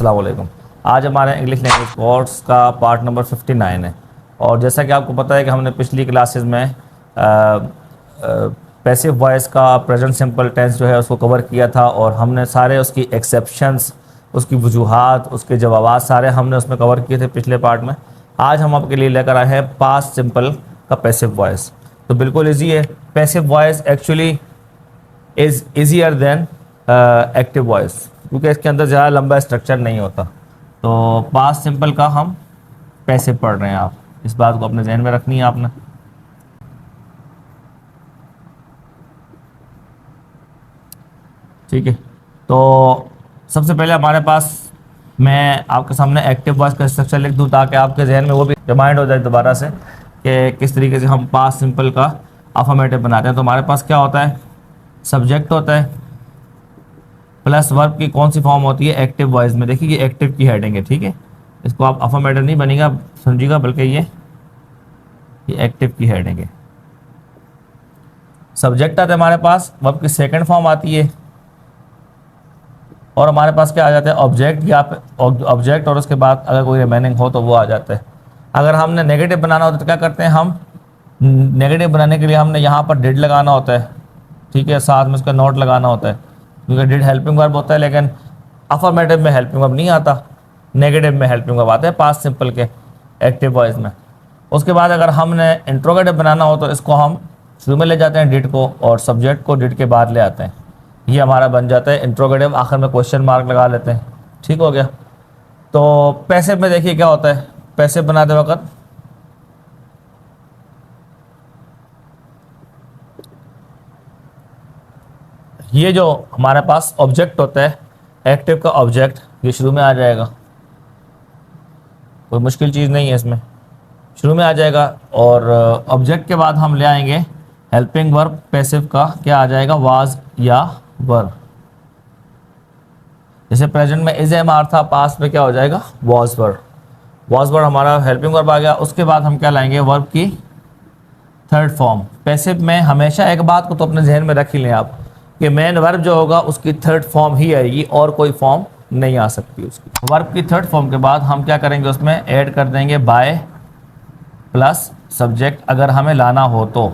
अस्सलाम वालेकुम। आज हमारे इंग्लिश लैंग्वेज कोर्स का पार्ट नंबर 59 है। और जैसा कि आपको पता है कि हमने पिछली क्लासेस में पैसिव वॉइस का प्रेजेंट सिंपल टेंस जो है उसको कवर किया था और हमने सारे उसकी एक्सेप्शंस, उसकी वजूहात, उसके जवाबात सारे हमने उसमें कवर किए थे पिछले पार्ट में। आज हम आपके लिए लेकर आए हैं पास्ट सिंपल का पैसिव वॉइस। तो बिल्कुल ईजी है। Passive voice actually is easier than active voice, क्योंकि इसके अंदर ज़्यादा लंबा स्ट्रक्चर नहीं होता। तो पास्ट सिंपल का हम पैसिव पढ़ रहे हैं, आप इस बात को अपने जहन में रखनी है आपने। ठीक है, तो सबसे पहले हमारे पास, मैं आपके सामने एक्टिव वॉइस का स्ट्रक्चर लिख दूं ताकि आपके जहन में वो भी रिमाइंड हो जाए दोबारा से कि किस तरीके से हम पास्ट सिंपल का अफर्मेटिव बनाते हैं। तो हमारे पास क्या होता है, सब्जेक्ट होता है प्लस वर्ब की कौन सी फॉर्म होती है एक्टिव वॉइस में। देखिए ये एक्टिव की हेडिंग है, ठीक है, इसको आप अफर्मेटिव नहीं बनेगा समझिएगा, बल्कि ये एक्टिव की हेडिंग है। सब्जेक्ट आता है हमारे पास, वर्ब की सेकंड फॉर्म आती है और हमारे पास क्या आ जाता है, ऑब्जेक्ट या ऑब्जेक्ट, और उसके बाद अगर कोई रिमेनिंग हो तो वो आ जाता है। अगर हमने नेगेटिव बनाना होता है तो क्या करते हैं हम, नेगेटिव बनाने के लिए हमने यहाँ पर डिड लगाना होता है, ठीक है, साथ में उसका नोट लगाना होता है, क्योंकि डिड हेल्पिंग वर्ब होता है, लेकिन अफर्मेटिव में हेल्पिंग वर्ब नहीं आता, नेगेटिव में हेल्पिंग वर्ब आता है पास्ट सिंपल के एक्टिव वॉइस में। उसके बाद अगर हमने इंट्रोगेटिव बनाना हो तो इसको हम शुरू में ले जाते हैं डिड को, और सब्जेक्ट को डिड के बाद ले आते हैं। ये हमारा बन जाता है इंट्रोगेटिव, आखिर में क्वेश्चन मार्क लगा लेते हैं। ठीक हो गया। तो पैसिव में देखिए क्या होता है, पैसिव बनाते वक्त ये जो हमारे पास ऑब्जेक्ट होता है, एक्टिव का ऑब्जेक्ट, ये शुरू में आ जाएगा, कोई मुश्किल चीज़ नहीं है इसमें, शुरू में आ जाएगा। और ऑब्जेक्ट के बाद हम ले आएंगे हेल्पिंग वर्ब, पैसिव का क्या आ जाएगा, वाज या वर। जैसे प्रेजेंट में इज एम आर था, पास्ट में क्या हो जाएगा, वाज वर। वाज वर हमारा हेल्पिंग वर्ब आ गया। उसके बाद हम क्या लाएंगे, वर्ब की थर्ड फॉर्म। पैसिव में हमेशा एक बात को तो अपने जहन में रख ही लें आप कि मेन वर्ब जो होगा उसकी थर्ड फॉर्म ही आएगी और कोई फॉर्म नहीं आ सकती उसकी। वर्ब की थर्ड फॉर्म के बाद हम क्या करेंगे, उसमें ऐड कर देंगे बाय प्लस सब्जेक्ट अगर हमें लाना हो तो।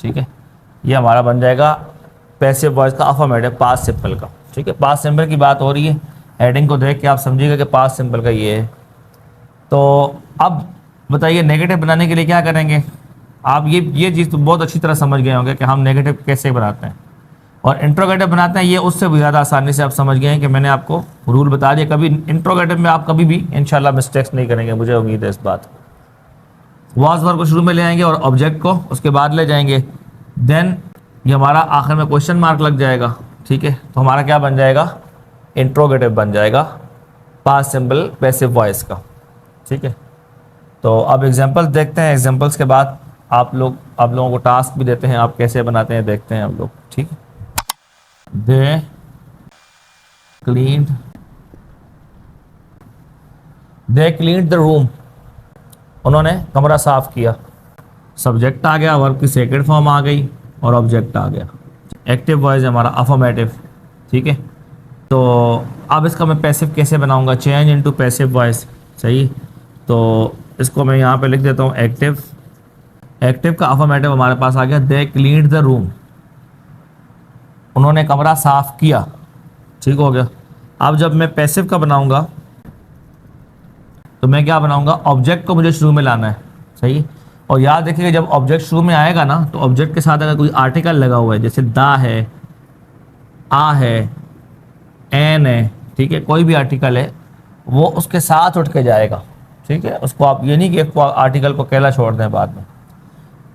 ठीक है, ये हमारा बन जाएगा पैसिव वॉइस का अफर्मेटिव पास्ट सिंपल का। ठीक है, पास्ट सिंपल की बात हो रही है, हेडिंग को देख के आप समझिएगा कि पास्ट सिंपल का ये है। तो अब बताइए नेगेटिव बनाने के लिए क्या करेंगे। आप ये चीज़ तो बहुत अच्छी तरह समझ गए होंगे कि हम नेगेटिव कैसे बनाते हैं और इंट्रोगेटिव बनाते हैं, ये उससे भी ज़्यादा आसानी से आप समझ गए हैं कि मैंने आपको रूल बता दिया। कभी इंट्रोगेटिव में आप कभी भी इंशाल्लाह मिस्टेक्स नहीं करेंगे, मुझे उम्मीद है इस बात। वाज वर्ब को शुरू में ले आएंगे और ऑब्जेक्ट को उसके बाद ले जाएंगे, देन ये हमारा आखिर में क्वेश्चन मार्क लग जाएगा। ठीक है, तो हमारा क्या बन जाएगा, इंट्रोगेटिव बन जाएगा पास्ट सिंपल पैसिव वॉइस का। ठीक है, तो अब एग्जांपल्स देखते हैं, एग्जांपल्स के बाद आप लोगों को टास्क भी देते हैं, आप कैसे बनाते हैं देखते हैं हम लोग। ठीक है, दे क्लीन्ड द रूम, उन्होंने कमरा साफ किया। सब्जेक्ट आ गया, वर्ब की सेकंड फॉर्म आ गई और ऑब्जेक्ट आ गया। एक्टिव वॉइस हमारा अफर्मेटिव। ठीक है, तो अब इसका मैं पैसिव कैसे बनाऊंगा, चेंज इनटू पैसिव वॉइस। सही, तो इसको मैं यहाँ पे लिख देता हूँ एक्टिव। एक्टिव का अफर्मेटिव हमारे पास आ गया, दे क्लीन्ड द रूम, उन्होंने कमरा साफ किया। ठीक हो गया। अब जब मैं पैसिव का बनाऊंगा तो मैं क्या बनाऊंगा, ऑब्जेक्ट को मुझे शुरू में लाना है। सही, और याद रखिएगा जब ऑब्जेक्ट शुरू में आएगा ना, तो ऑब्जेक्ट के साथ अगर कोई आर्टिकल लगा हुआ है, जैसे दा है, आ है, एन है, ठीक है, कोई भी आर्टिकल है, वो उसके साथ उठ के जाएगा। ठीक है, उसको आप ये नहीं कि आर्टिकल को अकेला छोड़ दें बाद में।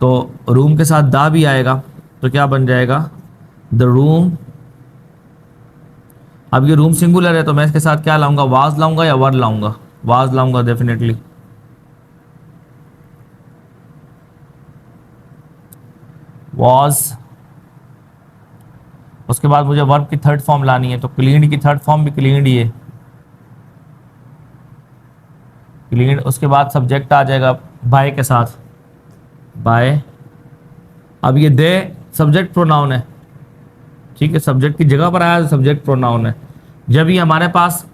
तो रूम के साथ दा भी आएगा, तो क्या बन जाएगा, द रूम। अब ये रूम सिंगुलर है तो मैं इसके साथ क्या लाऊंगा, वाज लाऊंगा या वर लाऊंगा, वाज लाऊंगा डेफिनेटली। वाज, उसके बाद मुझे वर्ब की थर्ड फॉर्म लानी है, तो क्लीन्ड की थर्ड फॉर्म भी क्लीन्ड ही है, क्लीन्ड। उसके बाद सब्जेक्ट आ जाएगा बाय के साथ, बाय। अब ये दे सब्जेक्ट प्रोनाउन है, ठीक है, सब्जेक्ट की जगह पर आया तो सब्जेक्ट प्रोनाउन है। जब ये हमारे पास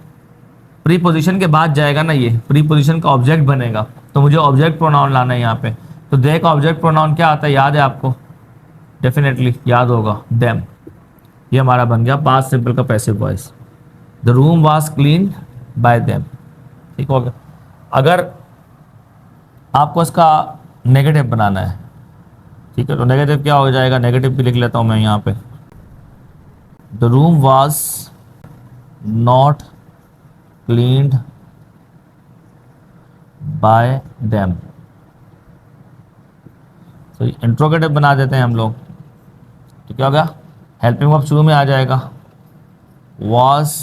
प्रीपोजिशन के बाद जाएगा ना, ये प्रीपोजिशन का ऑब्जेक्ट बनेगा, तो मुझे ऑब्जेक्ट प्रोनाउन लाना है यहाँ पे। तो दे का ऑब्जेक्ट प्रोनाउन क्या आता है, याद है आपको? डेफिनेटली याद होगा, देम। ये हमारा बन गया पास्ट सिंपल का passive voice. The room was cleaned by them. ठीक हो गया। अगर आपको इसका नेगेटिव बनाना है, ठीक है, तो नेगेटिव क्या हो जाएगा, नेगेटिव भी लिख लेता हूँ मैं यहाँ पे। The room was not cleaned by them. तो इंट्रोगेटिव बना देते हैं हम लोग, तो क्या होगा, हेल्पिंग वर्ब शुरू में आ जाएगा। Was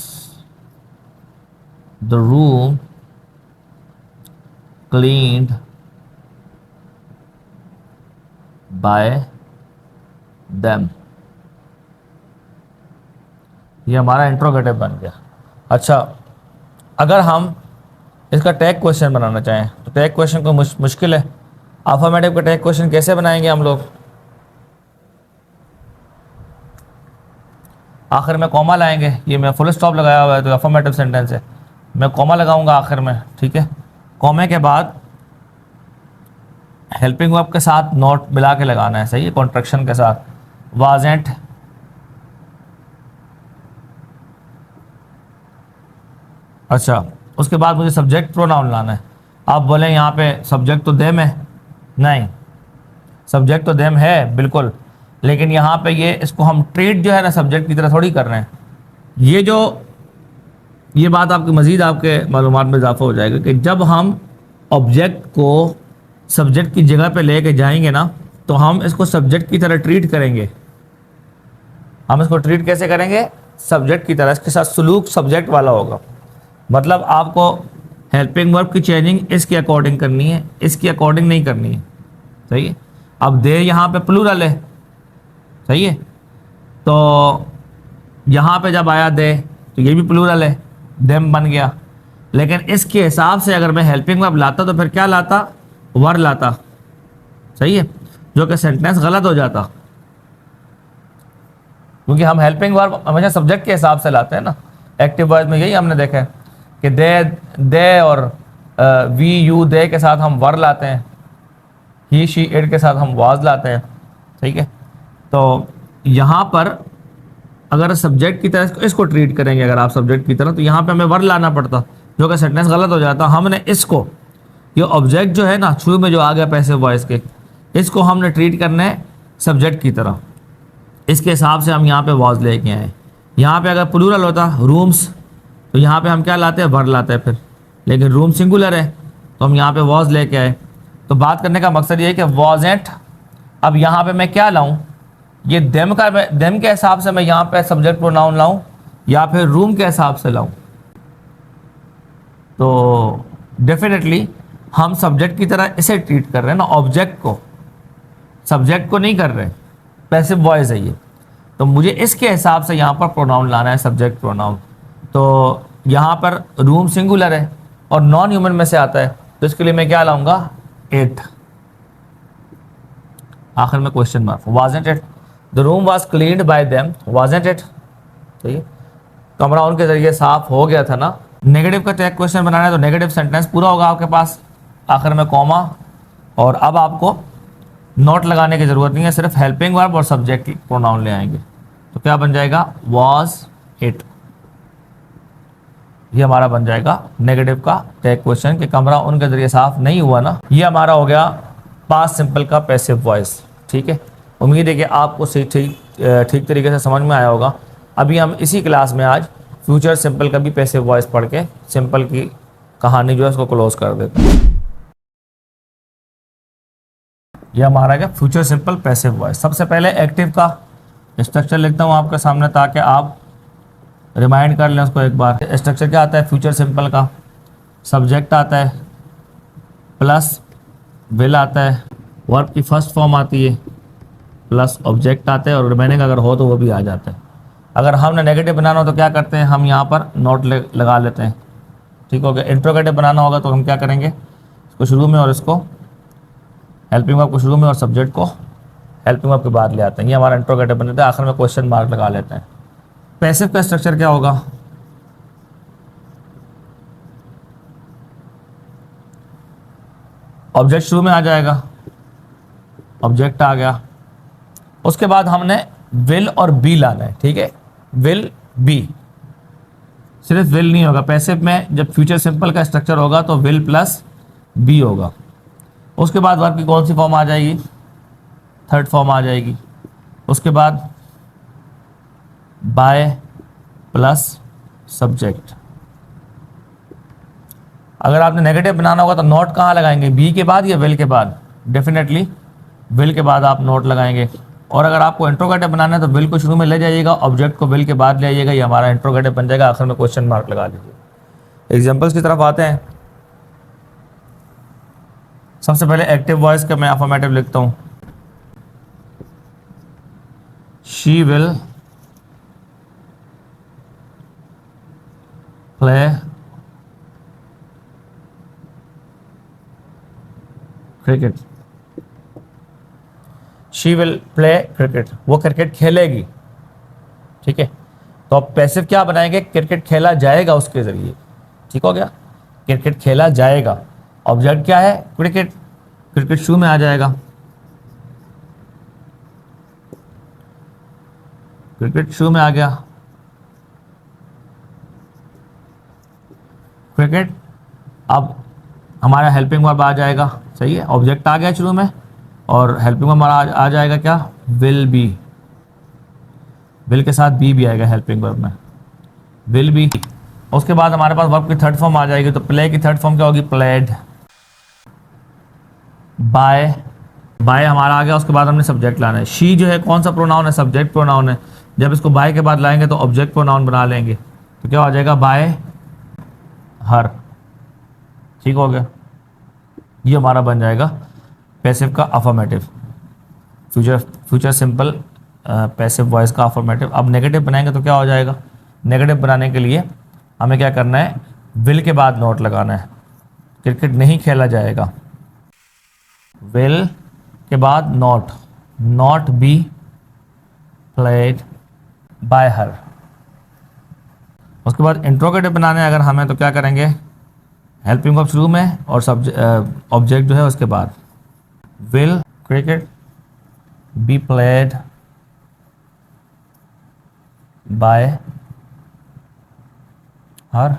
the room cleaned by them. ये हमारा इंट्रोगेटिव बन गया। अच्छा, अगर हम इसका टैग क्वेश्चन बनाना चाहें तो टैग क्वेश्चन को मुश्किल है। अफर्मेटिव का टैग क्वेश्चन कैसे बनाएंगे हम लोग, आखिर में कॉमा लाएंगे। ये मैं फुल स्टॉप लगाया हुआ है तो अफर्मेटिव सेंटेंस है, मैं कॉमा लगाऊंगा आखिर में, ठीक है। कॉमे के बाद हेल्पिंग वर्ब के साथ नॉट मिला के लगाना है, सही है, कॉन्ट्रैक्शन के साथ। वाज़ेंट अच्छा, उसके बाद मुझे सब्जेक्ट प्रोनाउन लाना है। आप बोलें यहाँ पे सब्जेक्ट तो देम है, नहीं, सब्जेक्ट तो देम है बिल्कुल, लेकिन यहाँ पे ये इसको हम ट्रीट जो है ना सब्जेक्ट की तरह थोड़ी कर रहे हैं। ये बात आपकी मज़ीद आपके मालूमात में इजाफा हो जाएगा कि जब हम ऑब्जेक्ट को सब्जेक्ट की जगह पे लेके जाएंगे ना, तो हम इसको सब्जेक्ट की तरह ट्रीट करेंगे। हम इसको ट्रीट कैसे करेंगे, सब्जेक्ट की तरह, इसके साथ सलूक सब्जेक्ट वाला होगा। मतलब आपको हेल्पिंग वर्ब की चेंजिंग इसके अकॉर्डिंग करनी है, इसके अकॉर्डिंग नहीं करनी है, सही है। अब दे यहाँ पे प्लूरल है, सही है, तो यहाँ पे जब आया दे तो ये भी प्लूरल है, देम बन गया। लेकिन इसके हिसाब से अगर मैं हेल्पिंग वर्ब लाता तो फिर क्या लाता, वर लाता, सही है, जो कि सेंटेंस गलत हो जाता, क्योंकि हम हेल्पिंग वर्ब हमेशा सब्जेक्ट के हिसाब से लाते हैं ना। एक्टिव वॉइस में यही हमने देखा है कि दे और वी यू दे के साथ हम वर लाते हैं, ही शी इट के साथ हम वाज लाते हैं, ठीक है। तो यहाँ पर अगर सब्जेक्ट की तरह इसको ट्रीट करेंगे, अगर आप सब्जेक्ट की तरह, तो यहाँ पे हमें वर लाना पड़ता, जो कि सेंटेंस गलत हो जाता। हमने इसको, ये ऑब्जेक्ट जो है ना शुरू में जो आ गया पैसिव वॉइस के, इसको हमने ट्रीट करना है सब्जेक्ट की तरह, इसके हिसाब से हम यहाँ पे वाज लेके आए। यहाँ पे अगर प्लूरल होता रूम्स, तो यहाँ पे हम क्या लाते हैं, वर लाते हैं फिर, लेकिन रूम सिंगुलर है तो हम यहाँ पे वाज लेके आए। तो बात करने का मकसद ये है कि वाज़ेंट, अब यहाँ पे मैं क्या लाऊं, ये देम के हिसाब से मैं यहाँ पे सब्जेक्ट प्रोनाउन लाऊं या फिर रूम के हिसाब से लाऊं। तो डेफिनेटली हम सब्जेक्ट की तरह इसे ट्रीट कर रहे हैं ना, ऑब्जेक्ट को, सब्जेक्ट को नहीं कर रहे, पैसिव वॉइस है ये। तो मुझे इसके हिसाब से यहाँ पर प्रोनाउन लाना है, सब्जेक्ट प्रोनाउन। तो यहाँ पर रूम सिंगुलर है और नॉन ह्यूमन में से आता है, तो इसके लिए मैं क्या लाऊंगा, इट। आखिर में question mark, wasn't it the room was cleaned by them, wasn't it, ठीक है, कमरा उनके जरिए साफ हो गया था ना। नेगेटिव का टैग क्वेश्चन बनाना है तो नेगेटिव सेंटेंस पूरा होगा आपके पास, आखिर में कॉमा, और अब आपको नोट लगाने की ज़रूरत नहीं है, सिर्फ हेल्पिंग वर्ब और सब्जेक्ट प्रोनाउन ले आएंगे। तो क्या बन जाएगा, वाज इट। ये हमारा बन जाएगा नेगेटिव का टैग क्वेश्चन कि कमरा उनके जरिए साफ नहीं हुआ ना। ये हमारा हो गया पास्ट सिंपल का पैसिव वॉइस, ठीक है। उम्मीद है कि आपको ठीक तरीके से समझ में आया होगा। अभी हम इसी क्लास में आज फ्यूचर सिंपल का भी पैसिव वॉइस पढ़ के सिंपल की कहानी जो है उसको क्लोज कर देते हैं। ये हमारा क्या, फ्यूचर सिंपल पैसिव वॉइस। सबसे पहले एक्टिव का स्ट्रक्चर लिखता हूँ आपके सामने ताकि आप रिमाइंड कर लें उसको एक बार। स्ट्रक्चर क्या आता है फ्यूचर सिंपल का, सब्जेक्ट आता है प्लस विल आता है, वर्ब की फर्स्ट फॉर्म आती है प्लस ऑब्जेक्ट आता है, और रिमेनिंग अगर हो तो वो भी आ जाता है। अगर हमने नेगेटिव बनाना हो तो क्या करते हैं, हम यहाँ पर नोट लगा लेते हैं, ठीक हो गया। इंट्रोगेटिव बनाना होगा तो हम क्या करेंगे, इसको शुरू में और इसको हेल्पिंग वर्ब को शुरू में और सब्जेक्ट को हेल्पिंग वर्ब के बाद ले आते हैं। ये हमारा इंट्रोगेटिव बन जाता है, आखिर में क्वेश्चन मार्क लगा लेते हैं। पैसिव का स्ट्रक्चर क्या होगा, ऑब्जेक्ट शुरू में आ जाएगा, ऑब्जेक्ट आ गया। उसके बाद हमने विल और बी लाना है, ठीक है, विल बी, सिर्फ विल नहीं होगा। पैसिव में जब फ्यूचर सिंपल का स्ट्रक्चर होगा तो विल प्लस बी होगा। उसके बाद वर्ब की कौन सी फॉर्म आ जाएगी, थर्ड फॉर्म आ जाएगी। उसके बाद बाय प्लस सब्जेक्ट। अगर आपने नेगेटिव बनाना होगा तो नॉट कहाँ लगाएंगे, बी के बाद या विल के बाद, डेफिनेटली विल के बाद आप नोट लगाएंगे। और अगर आपको इंट्रोगेटिव बनाना है तो विल को शुरू में ले जाइएगा, ऑब्जेक्ट को विल के बाद ले आइएगा, ये हमारा इंट्रोगेटिव बन जाएगा। आखिर में क्वेश्चन मार्क लगा लीजिए। एग्जांपल्स की तरफ आते हैं। सबसे पहले एक्टिव वॉइस का मैं अफर्मेटिव लिखता हूं, she will play cricket, she will play cricket, वो क्रिकेट खेलेगी, ठीक है। तो अब पैसिव क्या बनाएंगे, क्रिकेट खेला जाएगा उसके जरिए, ठीक हो गया, क्रिकेट खेला जाएगा। ऑब्जेक्ट क्या है, क्रिकेट, क्रिकेट शुरू में आ जाएगा, क्रिकेट शुरू में आ गया, क्रिकेट। अब हमारा हेल्पिंग वर्ब आ जाएगा, सही है, ऑब्जेक्ट आ गया शुरू में और हेल्पिंग वर्ब हमारा आ जाएगा क्या, विल बी, विल के साथ बी भी आएगा हेल्पिंग वर्ब में, विल बी। उसके बाद हमारे पास वर्ब की थर्ड फॉर्म आ जाएगी। तो प्ले की थर्ड फॉर्म क्या होगी, प्लेड। बाय, बाय हमारा आ गया। उसके बाद हमने सब्जेक्ट लाना है। शी जो है कौन सा प्रोनाउन है, सब्जेक्ट प्रोनाउन है। जब इसको बाय के बाद लाएंगे तो ऑब्जेक्ट प्रोनाउन बना लेंगे, तो क्या हो जाएगा, बाय हर, ठीक हो गया। ये हमारा बन जाएगा पैसिव का affirmative, future simple passive voice का अफर्मेटिव। अब नेगेटिव बनाएंगे तो क्या हो जाएगा, नेगेटिव बनाने के लिए हमें क्या करना है, विल के बाद नोट लगाना है, क्रिकेट नहीं खेला जाएगा, विल के बाद not, not be played by हर। उसके बाद इंट्रोगेटिव बनाने अगर हमें तो क्या करेंगे, हेल्पिंग वर्ब शुरू में और ऑब्जेक्ट जो है उसके बाद, will cricket be played by हर,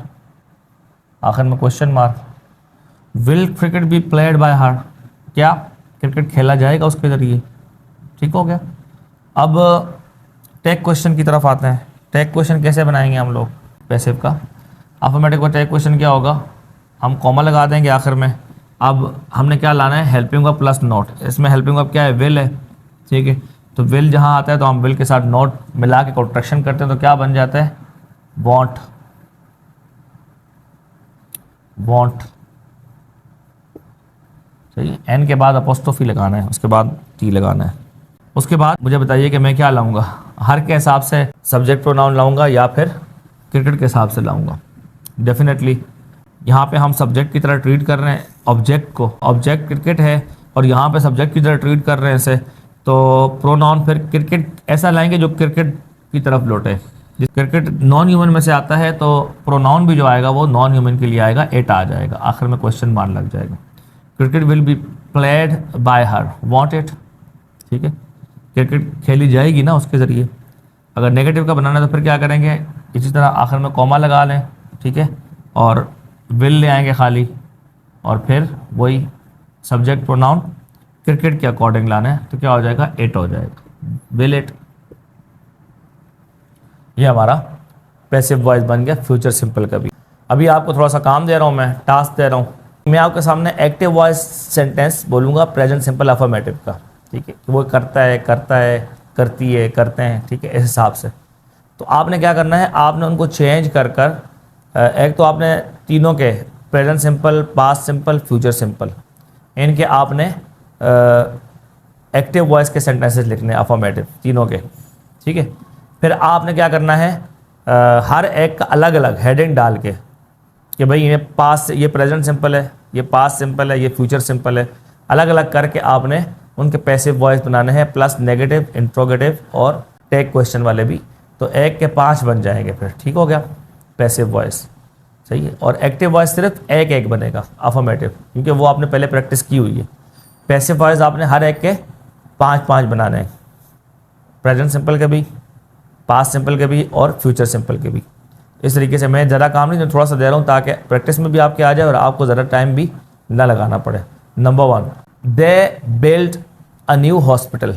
आखिर में question mark, will cricket be played by हर, क्या क्रिकेट खेला जाएगा उसके जरिए, ठीक हो गया। अब टैग क्वेश्चन की तरफ आते हैं। टैग क्वेश्चन कैसे बनाएंगे हम लोग पैसिव का, अफर्मेटिव का टैग क्वेश्चन क्या होगा, हम कॉमा लगा देंगे आखिर में। अब हमने क्या लाना है, हेल्पिंग वर्ब प्लस नोट। इसमें हेल्पिंग वर्ब क्या है, विल है, ठीक है। तो विल जहाँ आता है तो हम विल के साथ नोट मिला के कॉन्ट्रैक्शन करते हैं तो क्या बन जाता है, वॉन्ट, वॉन्ट, सही है। एन के बाद अपोस्ट्रोफी लगाना है, उसके बाद टी लगाना है। उसके बाद मुझे बताइए कि मैं क्या लाऊंगा, हर के हिसाब से सब्जेक्ट प्रोनाउन लाऊंगा या फिर क्रिकेट के हिसाब से लाऊंगा। डेफिनेटली यहाँ पे हम सब्जेक्ट की तरह ट्रीट कर रहे हैं ऑब्जेक्ट को, ऑब्जेक्ट क्रिकेट है और यहाँ पे सब्जेक्ट की तरह ट्रीट कर रहे हैं इसे, तो प्रोनाउन फिर क्रिकेट ऐसा लाएंगे जो क्रिकेट की तरफ लौटे। जिस क्रिकेट नॉन ह्यूमन में से आता है तो प्रोनाउन भी जो आएगा वो नॉन ह्यूमन के लिए आएगा, एट आ जाएगा, आखिर में क्वेश्चन मार्क लग जाएगा। Cricket will be played by her, want it, ठीक है, क्रिकेट खेली जाएगी ना उसके ज़रिए। अगर नेगेटिव का बनाना है तो फिर क्या करेंगे, इसी तरह आखिर में कॉमा लगा लें, ठीक है, और विल ले आएंगे खाली, और फिर वही सब्जेक्ट प्रोनाउन क्रिकेट के अकॉर्डिंग लाना है तो क्या हो जाएगा, इट हो जाएगा, विल इट। ये हमारा पैसिव वॉइस बन गया फ्यूचर सिंपल का भी। अभी आपको थोड़ा सा काम दे रहा हूँ, मैं टास्क दे रहा हूँ। मैं आपके सामने एक्टिव वॉइस सेंटेंस बोलूँगा प्रेजेंट सिंपल अफर्मेटिव का, ठीक है, वो करता है, करता है, करती है, करते हैं, ठीक है, इस हिसाब से। तो आपने क्या करना है, आपने उनको चेंज कर कर एक तो आपने तीनों के present simple, past simple, future simple, इनके आपने एक्टिव वॉइस के सेंटेंसेस लिखने हैं अफर्मेटिव तीनों के, ठीक है। फिर आपने क्या करना है, हर एक का अलग अलग हेडिंग डाल के कि भाई ये पास्ट, ये प्रेजेंट सिंपल है, ये पास्ट सिंपल है, ये फ्यूचर सिंपल है, अलग अलग करके आपने उनके पैसिव वॉइस बनाने हैं, प्लस नेगेटिव, इंट्रोगेटिव और टैग क्वेश्चन वाले भी। तो एक के 5 बन जाएंगे फिर, ठीक हो गया पैसिव वॉइस, सही है। और एक्टिव वॉइस सिर्फ एक एक बनेगा अफर्मेटिव, क्योंकि वो आपने पहले प्रैक्टिस की हुई है। पैसिव वॉइस आपने हर एक के 5-5 बनाने हैं, प्रेजेंट सिंपल के भी, पास्ट सिंपल के भी और फ्यूचर सिंपल के भी। इस तरीके से मैं ज़्यादा काम नहीं, थोड़ा सा दे रहा हूँ ताकि प्रैक्टिस में भी आपके आ जाए और आपको ज़्यादा टाइम भी ना लगाना पड़े। Number 1, they build a new hospital.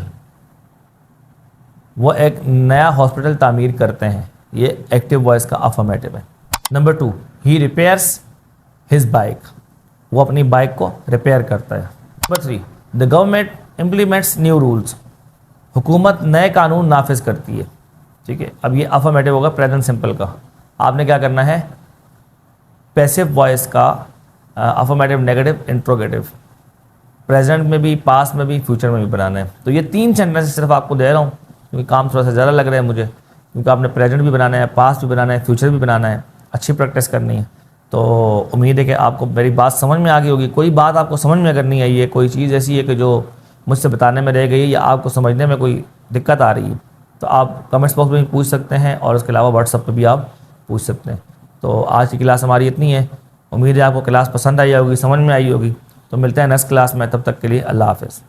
वो एक नया हॉस्पिटल तामीर करते हैं, ये एक्टिव वॉइस का अफर्मेटिव है। नंबर 2, ही रिपेयर्स हिज बाइक। वो अपनी बाइक को रिपेयर करता है। Number 3, the government implements new rules. हुकूमत नए कानून नाफिज करती है। ठीक है, अब ये अफर्मेटिव होगा प्रेजेंट सिंपल का। आपने क्या करना है, पैसिव वॉइस का अफर्मेटिव, नेगेटिव, इंट्रोगेटिव, प्रेजेंट में भी, पास्ट में भी, फ्यूचर में भी बनाना है। तो ये 3 सेंटेंस सिर्फ आपको दे रहा हूँ क्योंकि काम थोड़ा सा ज़्यादा लग रहा है मुझे, क्योंकि आपने प्रेजेंट भी बनाना है, पास्ट भी बनाना है, फ्यूचर भी बनाना है, अच्छी प्रैक्टिस करनी है। तो उम्मीद है कि आपको मेरी बात समझ में आ गई होगी। कोई बात आपको समझ में अगर नहीं आई है, कोई चीज़ ऐसी है कि जो मुझसे बताने में रह गई है या आपको समझने में कोई दिक्कत आ रही है, तो आप कमेंट्स बॉक्स में भी पूछ सकते हैं और उसके अलावा व्हाट्सएप पर भी आप पूछ सकते हैं। तो आज की क्लास हमारी इतनी है। उम्मीद है आपको क्लास पसंद आई होगी, समझ में आई होगी। तो मिलते हैं नेक्स्ट क्लास में, तब तक के लिए अल्लाह हाफ़िज़।